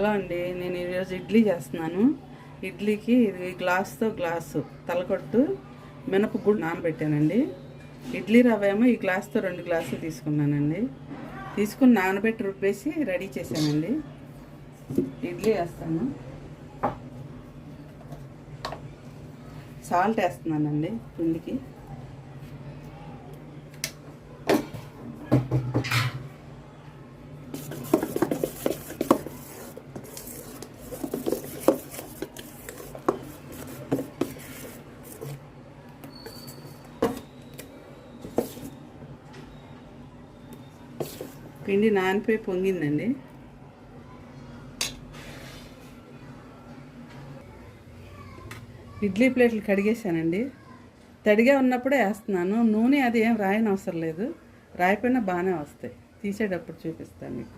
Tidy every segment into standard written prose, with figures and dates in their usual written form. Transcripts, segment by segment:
Hello అండి, నేను ఈరోజు ఇడ్లీ చేస్తున్నాను. ఇడ్లీకి ఇది గ్లాసు తలకొట్టు మినపగుళ్ళు నానబెట్టానండి. ఇడ్లీ రవ్వ ఏమో ఈ గ్లాసుతో 2 గ్లాసులు తీసుకున్నానండి. తీసుకుని నానబెట్టి రుబ్బేసి రెడీ చేశానండి. ఇడ్లీ వేస్తాను. సాల్ట్ వేస్తున్నానండి పిండికి. పిండి నానిపోయి పొంగిందండి. ఇడ్లీ ప్లేట్లు కడిగేసానండి. తడిగా ఉన్నప్పుడే వేస్తున్నాను. నూనె అది ఏం రాయని అవసరం లేదు, రాయిపోయినా బాగానే వస్తాయి. తీసేటప్పుడు చూపిస్తాను మీకు.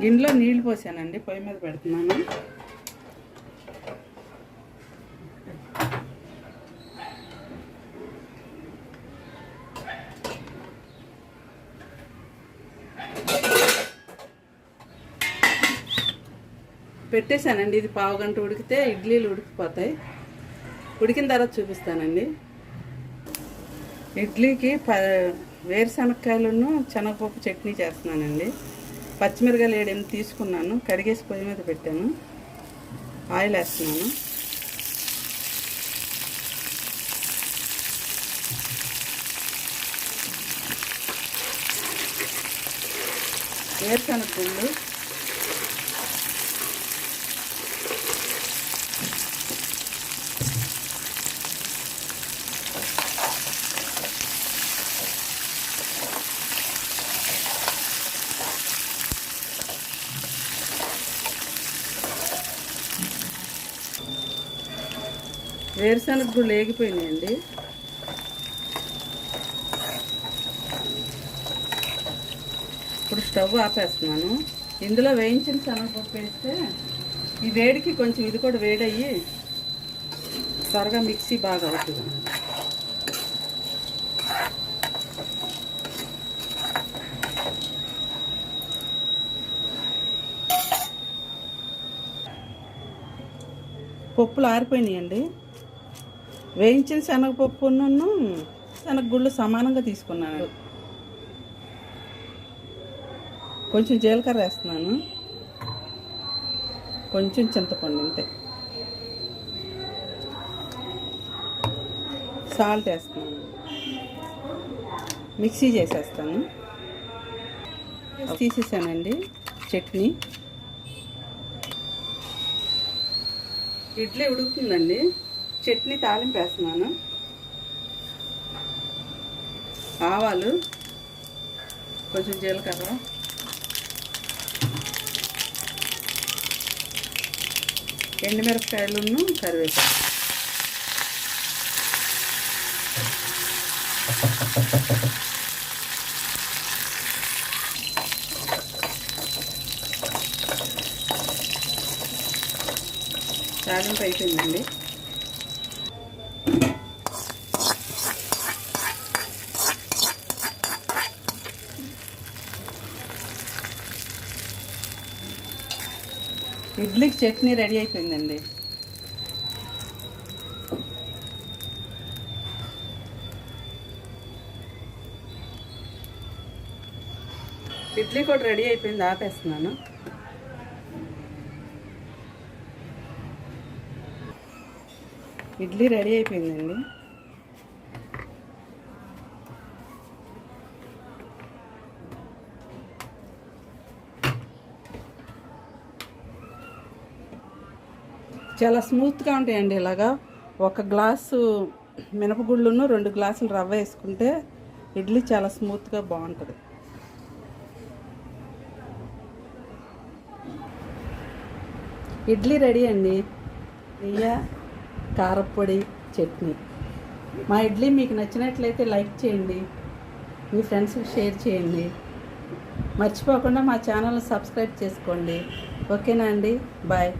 గిన్నెలో నీళ్ళు పోసానండి, పొయ్యి మీద పెడుతున్నాను. పెట్టేశానండి. ఇది పావుగంట ఉడికితే ఇడ్లీలు ఉడికిపోతాయి. ఉడికిన తర్వాత చూపిస్తానండి. ఇడ్లీకి వేరుశనగకాయలను శనగపప్పు చట్నీ చేస్తున్నానండి. పచ్చిమిరకాయలు 7 తీసుకున్నాను, కడిగేసి పొయ్యి మీద పెట్టాను. ఆయిల్ వేస్తున్నాను. వేరుశనగ గుళ్ళు, వేరుశనగ గుళ్ళు వేగిపోయినాయండి. ఇప్పుడు స్టవ్ ఆపేస్తున్నాను. ఇందులో వేయించిన శనగపప్పు వేస్తే ఈ వేడికి కొంచెం ఇది కూడా వేడయ్యి త్వరగా మిక్సీ బాగా అవుతుంది. పప్పులు ఆరిపోయినాయండి. వేయించిన శనగపప్పును శనగగుళ్ళు సమానంగా తీసుకున్నాను. కొంచెం జీలకర్ర వేస్తున్నాను, కొంచెం చింతపండు అంతే, సాల్ట్ వేస్తున్నాను, మిక్సీ చేసేస్తాను. తీసేసానండి చట్నీ. ఇడ్లీ ఉడుకుతుందండి. చట్నీ తాలింపు వేస్తున్నాను. ఆవాలు, కొంచెం జీలకర్ర, ఎండుమిరపకాయలను కరివేపాకు. తాలింపు అయిపోయిందండి. ఇడ్లీకి చట్నీ రెడీ అయిపోయిందండి. ఇడ్లీ కూడా రెడీ అయిపోయింది, ఆపేస్తున్నాను. ఇడ్లీ రెడీ అయిపోయిందండి. చాలా స్మూత్గా ఉంటాయండి. ఇలాగా ఒక గ్లాసు మినపగుళ్ళును 2 గ్లాసులు రవ్వ వేసుకుంటే ఇడ్లీ చాలా స్మూత్గా బాగుంటుంది. ఇడ్లీ రెడీ అండి. నెయ్యి, కారపొడి, చట్నీ. మా ఇడ్లీ మీకు నచ్చినట్లయితే లైక్ చేయండి, మీ ఫ్రెండ్స్కి షేర్ చేయండి. మర్చిపోకుండా మా ఛానల్ని సబ్స్క్రైబ్ చేసుకోండి. ఓకేనా అండి? బాయ్.